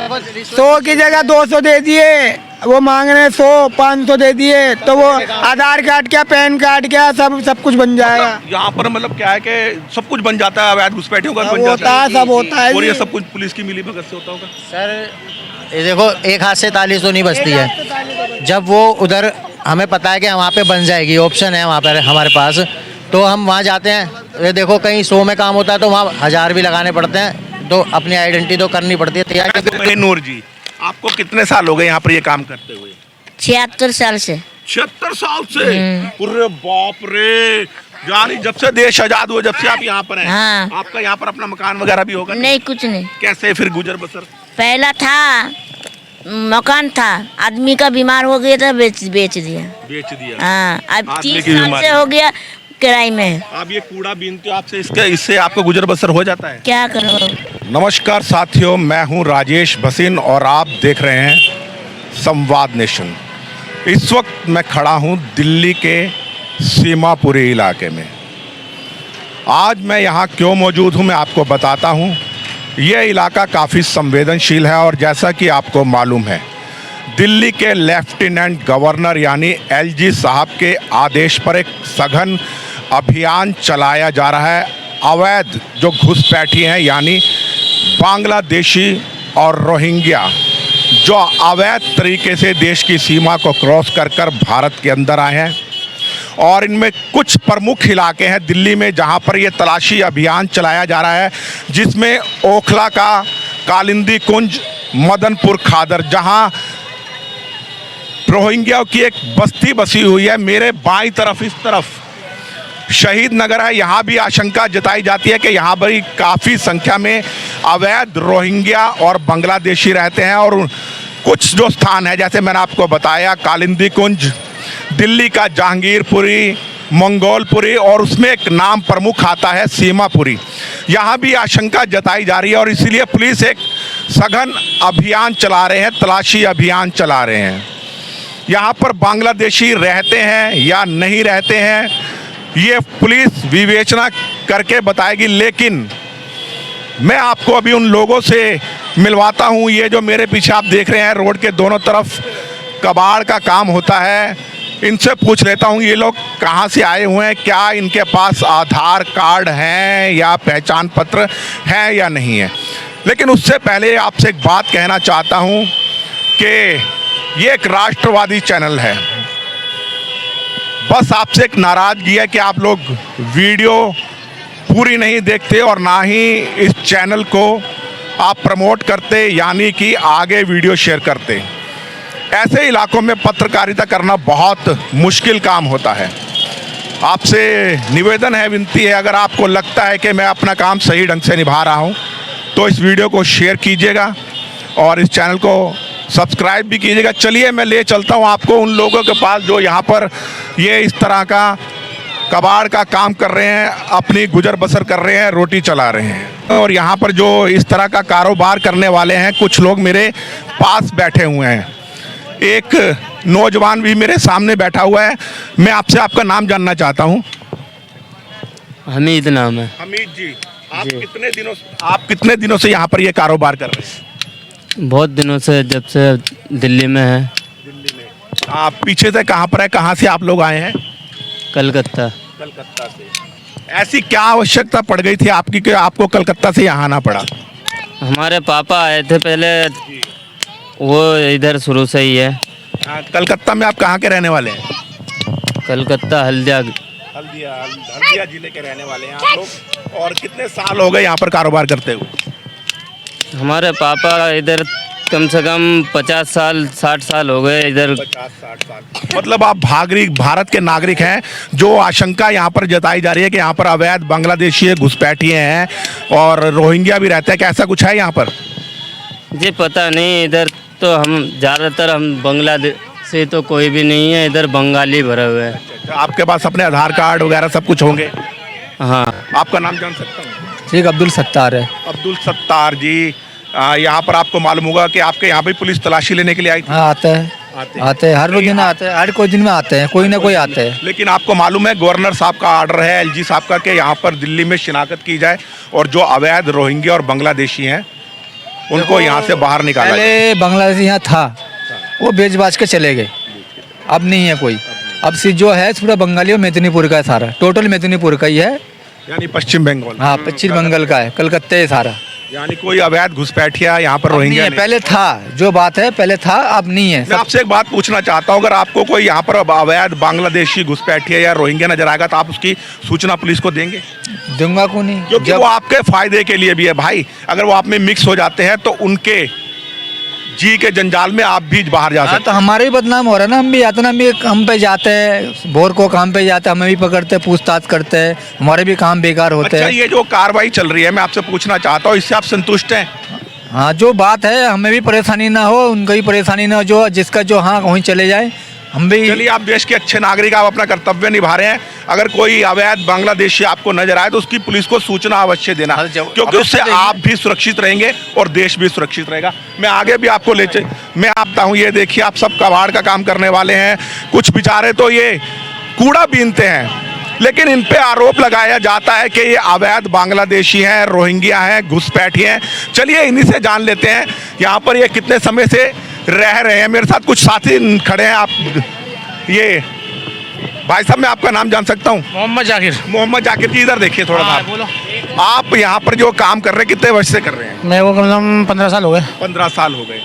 100 की जगह 200 दे दिए, वो मांग रहे हैं 100-500 दे दिए, तो वो आधार कार्ड क्या, पैन कार्ड क्या, सब कुछ बन जाएगा। यहाँ पर मतलब क्या है कि सब कुछ बन जाता है, अवैध घुसपैठियों का बन होता जाता है, सब होता है और ये जी। सब कुछ पुलिस की मिलीभगत से होता होगा। सर ये देखो, एक हाथ से ताली तो नहीं बजती है। जब वो उधर हमें पता है कि वहाँ पे बन जाएगी, ऑप्शन है वहाँ पर हमारे पास, तो हम वहाँ जाते हैं। ये देखो कहीं 100 में काम होता है तो वहाँ 1000 भी लगाने पड़ते हैं, तो अपनी आइडेंटिटी तो करनी पड़ती है तैयार। नूर जी, आपको कितने साल हो गए यहाँ पर ये काम करते हुए? 76 साल से। 76 साल से? अरे बाप रे, यानी जब से देश आजाद हुआ, जब से आप यहाँ पर हैं। हाँ। आपका यहाँ पर अपना मकान वगैरह भी होगा? नहीं, कुछ नहीं। कैसे फिर गुजर बसर? पहला था, मकान था, आदमी का बीमार हो गया था, बेच दिया। बेच दिया। हाँ, अब आदमी 30 की साल बीमारी। से हो गया किराए में है। आप ये कूड़ा बीनते हो, आपसे इससे आपको गुजर बसर हो जाता है? क्या करो। नमस्कार साथियों, मैं हूं राजेश भसीन और आप देख रहे हैं संवाद नेशन। इस वक्त मैं खड़ा हूं दिल्ली के सीमापुरी इलाके में। आज मैं यहां क्यों मौजूद हूं मैं आपको बताता हूं। यह इलाका काफ़ी संवेदनशील है और जैसा कि आपको मालूम है, दिल्ली के लेफ्टिनेंट गवर्नर यानी एलजी साहब के आदेश पर एक सघन अभियान चलाया जा रहा है। अवैध जो घुसपैठी हैं यानी बांग्लादेशी और रोहिंग्या, जो अवैध तरीके से देश की सीमा को क्रॉस कर भारत के अंदर आए हैं, और इनमें कुछ प्रमुख इलाके हैं दिल्ली में जहां पर ये तलाशी अभियान चलाया जा रहा है, जिसमें ओखला का कालिंदी कुंज, मदनपुर खादर, जहां रोहिंग्या की एक बस्ती बसी हुई है। मेरे बाईं तरफ इस तरफ शहीद नगर है। यहाँ भी आशंका जताई जाती है कि यहाँ पर काफ़ी संख्या में अवैध रोहिंग्या और बांग्लादेशी रहते हैं। और कुछ जो स्थान है, जैसे मैंने आपको बताया, कालिंदी कुंज, दिल्ली का जहांगीरपुरी, मंगोलपुरी, और उसमें एक नाम प्रमुख आता है सीमापुरी। यहाँ भी आशंका जताई जा रही है और इसीलिए पुलिस एक सघन अभियान चला रहे हैं, तलाशी अभियान चला रहे हैं। यहाँ पर बांग्लादेशी रहते हैं या नहीं रहते हैं, ये पुलिस विवेचना करके बताएगी। लेकिन मैं आपको अभी उन लोगों से मिलवाता हूँ। ये जो मेरे पीछे आप देख रहे हैं, रोड के दोनों तरफ कबाड़ का काम होता है। इनसे पूछ लेता हूँ ये लोग कहाँ से आए हुए हैं, क्या इनके पास आधार कार्ड हैं या पहचान पत्र हैं या नहीं है। लेकिन उससे पहले आपसे एक बात कहना चाहता हूँ कि ये एक राष्ट्रवादी चैनल है। बस आपसे एक नाराज़गी है कि आप लोग वीडियो पूरी नहीं देखते और ना ही इस चैनल को आप प्रमोट करते, यानी कि आगे वीडियो शेयर करते। ऐसे इलाकों में पत्रकारिता करना बहुत मुश्किल काम होता है। आपसे निवेदन है, विनती है, अगर आपको लगता है कि मैं अपना काम सही ढंग से निभा रहा हूँ तो इस वीडियो को शेयर कीजिएगा और इस चैनल को सब्सक्राइब भी कीजिएगा। चलिए मैं ले चलता हूँ आपको उन लोगों के पास जो यहाँ पर ये इस तरह का कबाड़ का काम कर रहे हैं, अपनी गुजर बसर कर रहे हैं, रोटी चला रहे हैं। और यहाँ पर जो इस तरह का कारोबार करने वाले हैं, कुछ लोग मेरे पास बैठे हुए हैं। एक नौजवान भी मेरे सामने बैठा हुआ है। मैं आपसे आपका नाम जानना चाहता हूँ। हमीद नाम है। हमीद जी, आप कितने दिनों से यहाँ पर ये कारोबार कर रहे हैं? बहुत दिनों से, जब से दिल्ली में है। दिल्ली में आप पीछे से कहाँ पर है, कहाँ से आप लोग आए हैं? कलकत्ता। कलकत्ता से। ऐसी क्या आवश्यकता पड़ गई थी आपकी कि आपको कलकत्ता से यहाँ आना पड़ा? हमारे पापा आए थे पहले, वो इधर शुरू से ही है। कलकत्ता में आप कहाँ के रहने वाले हैं? कलकत्ता हल्दिया जिले के रहने वाले हैं आप लोग। और कितने साल हो गए यहाँ पर कारोबार करते हुए? हमारे पापा इधर कम से कम 50 साल 60 साल हो गए इधर। 50-60 साल। मतलब आप भारत के नागरिक हैं। जो आशंका यहाँ पर जताई जा रही है कि यहाँ पर अवैध बांग्लादेशी घुसपैठिए हैं और रोहिंग्या भी रहते हैं, क्या ऐसा कुछ है यहाँ पर? जी पता नहीं, इधर तो हम ज़्यादातर हम बांग्लादेश से तो कोई भी नहीं है, इधर बंगाली भरे हुए हैं। आपके पास अपने आधार कार्ड वगैरह सब कुछ होंगे? हाँ। आपका नाम जान सकता हूँ? ठीक, अब्दुल सत्तार है। अब्दुल सत्तार जी, यहाँ पर आपको मालूम होगा कि आपके यहाँ भी पुलिस तलाशी लेने के लिए आई थी? हाँ, आते हैं हर रोज दिन आते हैं, हर कोई दिन में आते हैं, कोई ना कोई आते हैं। लेकिन आपको मालूम है गवर्नर साहब का आर्डर है, एलजी साहब का, कि यहाँ पर दिल्ली में शिनाख्त की जाए और जो अवैध रोहिंग्या और बांग्लादेशी हैं उनको यहाँ से बाहर निकाला जाए। पहले बांग्लादेशी यहाँ था, वो बेच बाच के चले गए, अब नहीं है कोई। अब से जो है पूरा बंगाली और मेदिनीपुर का है सारा, टोटल मेदिनीपुर का ही है। यानी पश्चिम बंगाल। हाँ, पश्चिम बंगाल का है, कलकत्ते है सारा। यानी कोई अवैध घुसपैठिया यहाँ पर अब नहीं रोहिंग्या है, नहीं। पहले था, जो बात है पहले था, अब नहीं है। मैं आपसे एक बात पूछना चाहता हूँ, अगर आपको कोई यहाँ पर अवैध बांग्लादेशी घुसपैठिया या रोहिंग्या नजर आएगा तो आप उसकी सूचना पुलिस को देंगे? दूंगा को नहीं, क्योंकि वो आपके फायदे के लिए भी है भाई। अगर वो आप में मिक्स हो जाते हैं तो उनके जी के जंजाल में आप भी बाहर जा हाँ, सकते तो हमारे भी बदनाम हो रहा है ना। हम भी जाते ना, हम भी काम पे जाते हैं, भोर को काम पे जाते हैं, हमें भी पकड़ते हैं, पूछताछ करते हैं, हमारे भी काम बेकार हैं। होते अच्छा, हैं। ये जो कार्रवाई चल रही है, मैं आपसे पूछना चाहता हूँ, इससे आप संतुष्ट हैं? हाँ, जो बात है हमें भी परेशानी ना हो, उनको भी परेशानी ना हो, जो जिसका जो हाँ वहीं चले जाए, हम भी। चलिए, आप देश के अच्छे नागरिक, आप अपना कर्तव्य निभा रहे हैं। अगर कोई अवैध बांग्लादेशी आपको नजर आए तो उसकी पुलिस को सूचना अवश्य देना, हाँ, क्योंकि उससे आप भी सुरक्षित रहेंगे और देश भी सुरक्षित रहेगा। मैं आगे भी आपको मैं आता हूँ। ये देखिए, आप सब कबाड़ का काम करने वाले हैं। कुछ बेचारे तो ये कूड़ा बीनते हैं, लेकिन इन पे आरोप लगाया जाता है कि ये अवैध बांग्लादेशी हैं, रोहिंग्या हैं, घुसपैठी हैं। चलिए, इन्हीं से जान लेते हैं यहाँ पर ये कितने समय से रह रहे हैं। मेरे साथ कुछ साथी खड़े हैं। आप ये भाई साहब, मैं आपका नाम जान सकता हूँ? मोहम्मद जाकिर। मोहम्मद जाकिर जी, इधर देखिए थोड़ा सा। बोलो। आप यहाँ पर जो काम कर रहे हैं कितने वर्ष से कर रहे हैं? मेरे को कम से कम 15 साल हो गए। 15 साल हो गए।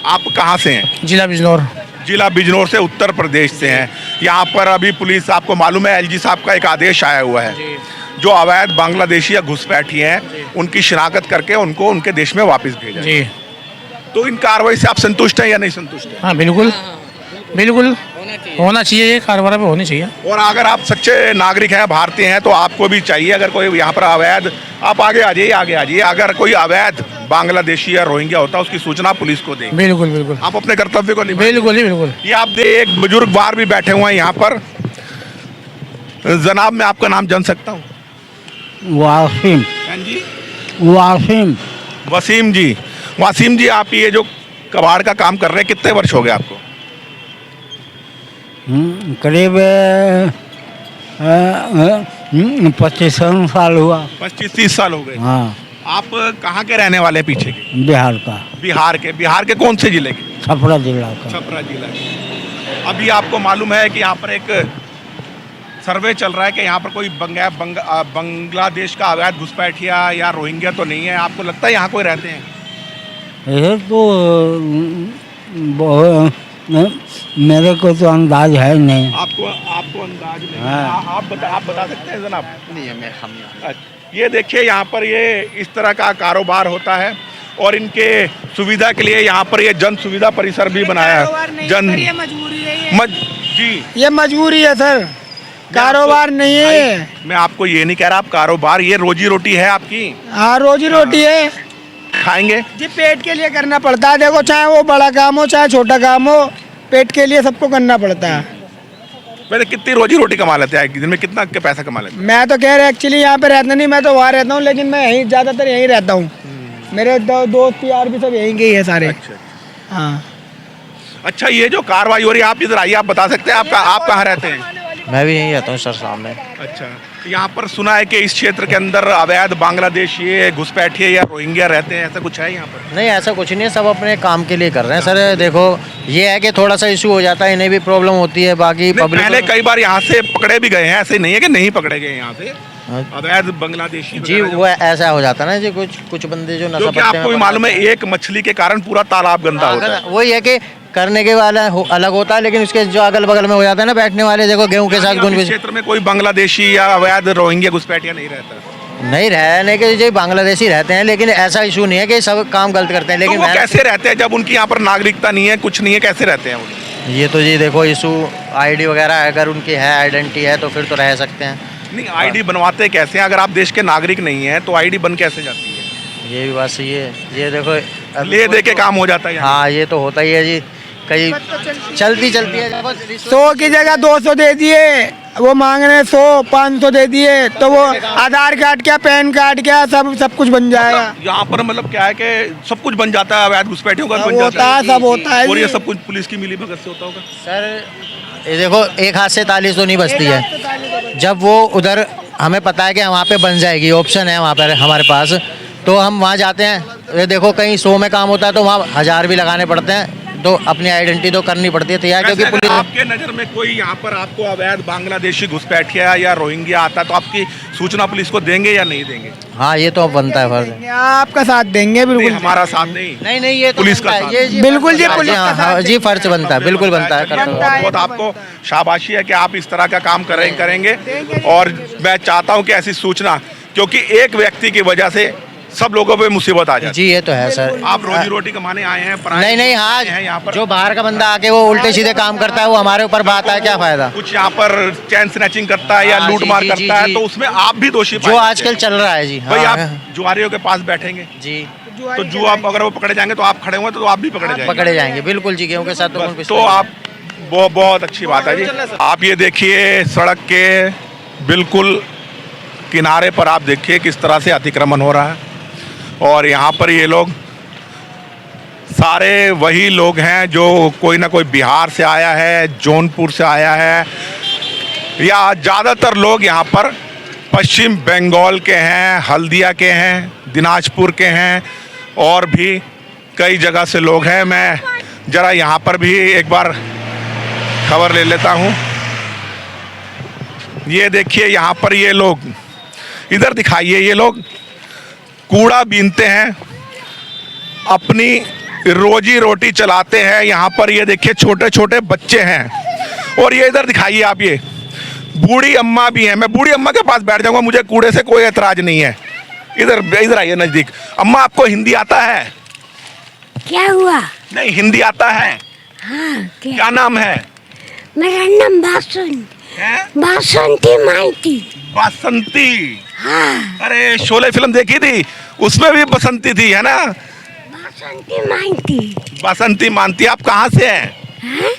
आप कहाँ से हैं? जिला बिजनौर। जिला बिजनौर से, उत्तर प्रदेश से हैं। यहाँ पर अभी पुलिस, आपको मालूम है, एलजी साहब का एक आदेश आया हुआ है, जो अवैध बांग्लादेशी या घुसपैठी हैं उनकी शिनाख्त करके उनको उनके देश में वापस भेजा। जी। तो इन कार्रवाई से आप संतुष्ट हैं या नहीं संतुष्ट हैं? हाँ, बिल्कुल बिल्कुल होना चाहिए, ये कार्रवाई पे होनी चाहिए। और अगर आप सच्चे नागरिक हैं, भारतीय हैं, तो आपको भी चाहिए, अगर कोई यहाँ पर अवैध, आप आगे आ जाइए, अगर कोई अवैध बांग्लादेशी या रोहिंग्या होता है उसकी सूचना पुलिस को दें। बिल्कुल बिल्कुल। आप अपने कर्तव्य को निभाएं। बिल्कुल ही बिल्कुल। ये आप एक बुजुर्ग बार भी बैठे हुए हैं यहाँ पर। जनाब, मैं आपका नाम जान सकता हूँ? वासिम। हाँ जी, वासिम। वसीम जी। वसीम जी, आप ये जो कबाड़ का काम कर रहे हैं कितने वर्ष हो गए आपको? करीब 25 साल हुआ। 25-30 साल हो गए। हाँ, आप कहाँ के रहने वाले हैं पीछे के? बिहार का, बिहार के कौन से जिले के? छपरा जिला का। छपरा जिला के। अभी आपको मालूम है कि यहाँ पर एक सर्वे चल रहा है कि यहाँ पर कोई बांग्लादेश का अवैध घुसपैठिया या रोहिंग्या तो नहीं है। आपको लगता है यहाँ कोई रहते हैं? ये तो मेरे को तो अंदाज है नहीं। आपको अंदाज नहीं? हाँ। आप बता सकते हैं जनाब? नहीं है, हम ये देखिए, यहाँ पर ये इस तरह का कारोबार होता है और इनके सुविधा के लिए यहाँ पर ये जन सुविधा परिसर भी बनाया है। ये मजबूरी है, जी, ये मजबूरी है सर, कारोबार नहीं है। मैं आपको ये नहीं कह रहा आप कारोबार, ये रोजी रोटी है आपकी। हाँ, रोजी रोटी है, खाएंगे जी पेट के लिए करना पड़ता है। देखो, चाहे वो बड़ा काम हो चाहे छोटा काम हो, पेट के लिए सबको करना पड़ता है। वैसे कितनी रोजी रोटी कमा लेते हैं एक दिन में, कितना के पैसा कमा लेते हैं? मैं तो कह रहा एक्चुअली यहाँ पे रहता नहीं, मैं तो वहाँ रहता हूँ, लेकिन मैं यहीं ज़्यादातर यहीं रहता हूँ। मेरे दोस्त यार भी सब यहीं के ही है सारे। अच्छा। हाँ। अच्छा, ये जो कार्रवाई हो रही है, आप इधर आइए, आप बता सकते हैं आप कहाँ रहते हैं? मैं भी यहीं रहता हूँ सर, सामने। अच्छा, यहाँ पर सुना है कि इस क्षेत्र के अंदर अवैध बांग्लादेशी घुसपैठिए या रोहिंग्या रहते हैं, ऐसा कुछ है यहाँ पर? नहीं, ऐसा कुछ नहीं है, सब अपने काम के लिए कर रहे हैं सर। देखो, ये है कि थोड़ा सा इशू हो जाता है, इन्हें भी प्रॉब्लम होती है, बाकी पब्लिक पहले कई बार यहाँ से पकड़े भी गए हैं, ऐसे नहीं है कि नहीं पकड़े गए यहाँ से अवैध बांग्लादेशी। जी, वो ऐसा हो जाता है ना जी, कुछ बंदे जो नशा क्योंकि पत्ते आपको भी मालूम है, एक मछली के कारण पूरा तालाब गंदा होता है। वही है कि करने के वाला अलग होता है, लेकिन उसके जो अगल बगल में हो जाता है ना, बैठने वाले, देखो गेहूं के साथ इस क्षेत्र में कोई बांग्लादेशी या अवैध रोहिंग्या घुसपैठिया नहीं रहता? नहीं रहने के जो बांग्लादेशी रहते हैं, लेकिन ऐसा इशू नहीं है कि सब काम गलत करते हैं। तो लेकिन वो कैसे रहते हैं जब उनकी यहाँ पर नागरिकता नहीं है, कुछ नहीं है, कैसे रहते हैं वो? ये तो जी देखो, इशू आईडी वगैरह अगर उनकी है, आइडेंटिटी है, तो फिर तो रह सकते हैं। नहीं, आईडी बनवाते कैसे हैं? अगर आप देश के नागरिक नहीं हैं तो आईडी बन कैसे जाती है? ये भी बात सही है। ये देखो, ले दे के काम हो जाता है यहाँ। हाँ, ये तो होता ही है जी, कई चलती है। 100 की जगह 200 दे दिए, वो मांग रहे 100-500 दे दिए, तो वो आधार कार्ड क्या, पैन कार्ड क्या, सब कुछ बन जाएगा। यहाँ पर मतलब क्या है कि सब कुछ बन जाता है, अवैध घुसपैठियों का बन होता जाता है, सब होता है और ये जी। सब कुछ पुलिस की मिली भगत से होता होगा? सर, ये देखो, एक हाथ से ताली तो नहीं बजती है। जब वो उधर हमें पता है कि वहाँ पे बन जाएगी, ऑप्शन है वहाँ पर हमारे पास, तो हम वहाँ जाते हैं, ये देखो कहीं 100 में काम होता है तो वहाँ 1000 भी लगाने पड़ते हैं, तो अपनी आइडेंटिटी तो करनी पड़ती है तैयार, क्योंकि वैसे अगर पुलिस आपके नजर में कोई यहाँ पर आपको अवैध बांग्लादेशी घुसपैठिया या रोहिंग्या आता है तो आपकी सूचना पुलिस को देंगे या नहीं देंगे? हाँ ये तो अब बनता है फर्ज। आपका साथ देंगे नहीं, बिल्कुल। हमारा साथ नहीं। नहीं ये तो पुलिस का बनता है, साथ। ये जी बिल्कुल जी, हाँ, पुलिस का हाँ, साथ हाँ, जी फर्ज बनता है, बिल्कुल बनता है, करता हूँ। बहुत बहुत आपको शाबाशी है कि आप इस तरह का काम करेंगे और मैं चाहता हूं कि ऐसी सूचना, क्योंकि एक व्यक्ति की वजह से सब लोगों पे मुसीबत आ जाती जी ये तो है सर। है। आप रोजी रोटी कमाने आए हैं, पढ़ाई नहीं हाँ, हैं यहाँ पर। जो बाहर का बंदा आके वो उल्टे सीधे काम करता है वो हमारे ऊपर बात है, क्या फायदा। कुछ यहाँ पर चैन स्नैचिंग करता है या हाँ, लूट जी, मार जी, करता जी, है जी। तो उसमें आप भी दोषी जो आजकल चल रहा है जी। भाई हाँ, आप जुआरियों के पास बैठेंगे जी तो जुआ अगर वो पकड़े जाएंगे तो आप खड़े हुए तो आप भी पकड़े जाएंगे। पकड़े जाएंगे बिल्कुल जी, गेहूं के साथ तो बस, तो आप बहुत अच्छी बात है जी। आप ये देखिए सड़क के बिल्कुल किनारे पर आप देखिए किस तरह से अतिक्रमण हो रहा है, और यहाँ पर ये लोग सारे वही लोग हैं जो कोई ना कोई बिहार से आया है, जौनपुर से आया है, या ज़्यादातर लोग यहाँ पर पश्चिम बंगाल के हैं, हल्दिया के हैं, दिनाजपुर के हैं, और भी कई जगह से लोग हैं। मैं ज़रा यहाँ पर भी एक बार खबर ले लेता हूँ। ये देखिए यहाँ पर ये लोग, इधर दिखाइए, ये लोग कूड़ा बीनते हैं, अपनी रोजी रोटी चलाते हैं। यहाँ पर ये देखिए छोटे छोटे बच्चे हैं, और ये इधर दिखाइए आप, ये बूढ़ी अम्मा भी हैं। मैं बूढ़ी अम्मा के पास बैठ जाऊंगा, मुझे कूड़े से कोई एतराज नहीं है। इधर आइए नजदीक। अम्मा आपको हिंदी आता है? क्या हुआ? नहीं, हिंदी आता है। हाँ क्या नाम है? मेरा नाम बासंती माइती। बसंती। हाँ अरे शोले फिल्म देखी थी, उसमें भी बसंती थी, है ना? बासंती माइती। बसंती मानती। आप कहाँ से हैं? हाँ?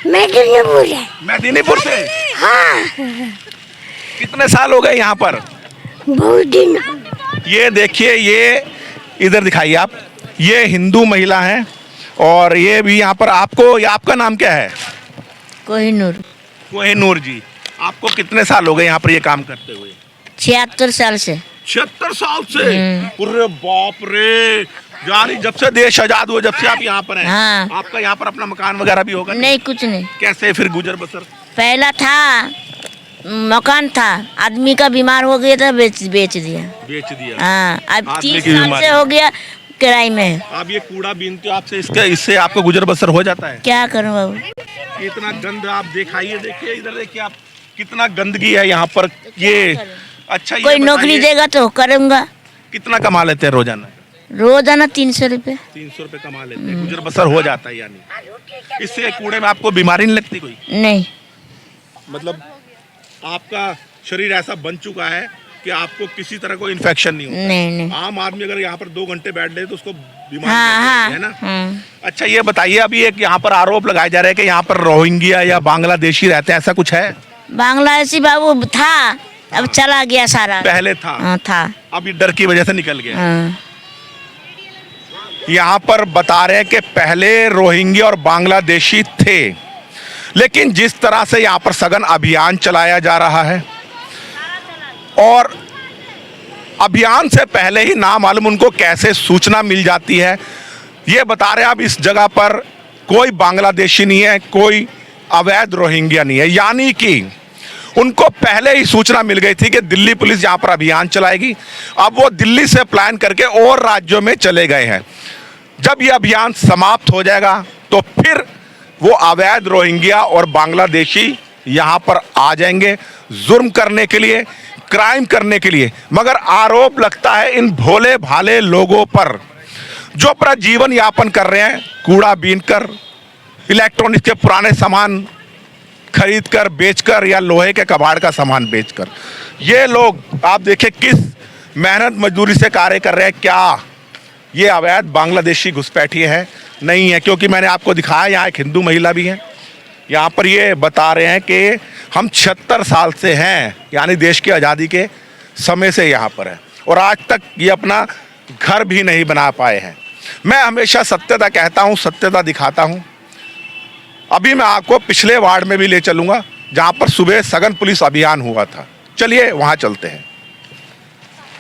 मेदिनीपुर है। मेदिनीपुर से? हाँ कितने साल हो गए यहाँ पर? बहुत दिन। ये देखिए, ये इधर दिखाइए आप, ये हिंदू महिला हैं, और ये भी यहाँ पर आपका नाम क्या है? कोहिनूर। कोहिनूर जी। आपको कितने साल हो गए यहाँ पर ये काम करते हुए? 76 साल से। 76 साल से? अरे बाप रे, यानी जब से देश आजाद हुआ, जब से आप यहाँ पर हैं। हाँ। आपका यहाँ पर अपना मकान वगैरह भी होगा? नहीं, कुछ नहीं। कैसे फिर गुजर बसर? पहला था, मकान था, आदमी का बीमार हो गया था, बेच दिया। बेच दिया। हाँ, अब आदमी 30 की साल बीमारी। से हो गया किराए में। आप ये कूड़ा बीनते हो, आपसे इससे आपको गुजर बसर हो जाता है? क्या करूँ बाबू? इतना गंद आप दिखाइए, देखिए इधर देखिए आप, कितना गंदगी है यहाँ पर। ये अच्छा, ये कोई नौकरी बताइए, देगा तो करूँगा। कितना कमा लेते हैं रोजाना? रोजाना 300 रुपये। 300 रुपये कमा लेते हैं, गुजर बसर हो जाता है। यानी इससे कूड़े में आपको बीमारी नहीं लगती कोई? नहीं। मतलब आपका शरीर ऐसा बन चुका है कि आपको किसी तरह कोई इन्फेक्शन नहीं होता? नहीं। आम आदमी अगर यहाँ पर 2 घंटे बैठ ले तो उसको बीमारी हाँ, लग जाएगी, है ना? हाँ। अच्छा ये बताइए, अभी एक यहाँ पर आरोप लगाए जा रहे हैं कि यहाँ पर रोहिंग्या या बांग्लादेशी रहते हैं, ऐसा कुछ है? बांग्लादेशी बाबू था, अब चला गया सारा। पहले था? हाँ, था। अब ये डर की वजह से निकल गया। हाँ। यहाँ पर बता रहे हैं कि पहले रोहिंग्या और बांग्लादेशी थे, लेकिन जिस तरह से यहाँ पर सघन अभियान चलाया जा रहा है, और अभियान से पहले ही ना मालूम उनको कैसे सूचना मिल जाती है। ये बता रहे हैं अब इस जगह पर कोई बांग्लादेशी नहीं है, कोई अवैध रोहिंग्या नहीं है, यानी कि उनको पहले ही सूचना मिल गई थी कि दिल्ली पुलिस यहाँ पर अभियान चलाएगी। अब वो दिल्ली से प्लान करके और राज्यों में चले गए हैं। जब ये अभियान समाप्त हो जाएगा तो फिर वो अवैध रोहिंग्या और बांग्लादेशी यहाँ पर आ जाएंगे जुर्म करने के लिए, क्राइम करने के लिए। मगर आरोप लगता है इन भोले भाले लोगों पर जो अपना जीवन यापन कर रहे हैं, कूड़ा बीनकर, इलेक्ट्रॉनिक्स के पुराने सामान खरीदकर बेचकर, या लोहे के कबाड़ का सामान बेचकर। ये लोग आप देखिए किस मेहनत मजदूरी से कार्य कर रहे हैं। क्या ये अवैध बांग्लादेशी घुसपैठिए हैं? नहीं है, क्योंकि मैंने आपको दिखाया यहाँ एक हिंदू महिला भी है। यहाँ पर ये बता रहे हैं कि हम 76 साल से हैं, यानी देश की आज़ादी के समय से यहाँ पर है, और आज तक ये अपना घर भी नहीं बना पाए हैं। मैं हमेशा सत्यता कहता हूँ, सत्यता दिखाता हूँ। अभी मैं आपको पिछले वार्ड में भी ले चलूँगा जहाँ पर सुबह सघन पुलिस अभियान हुआ था। चलिए वहाँ चलते हैं।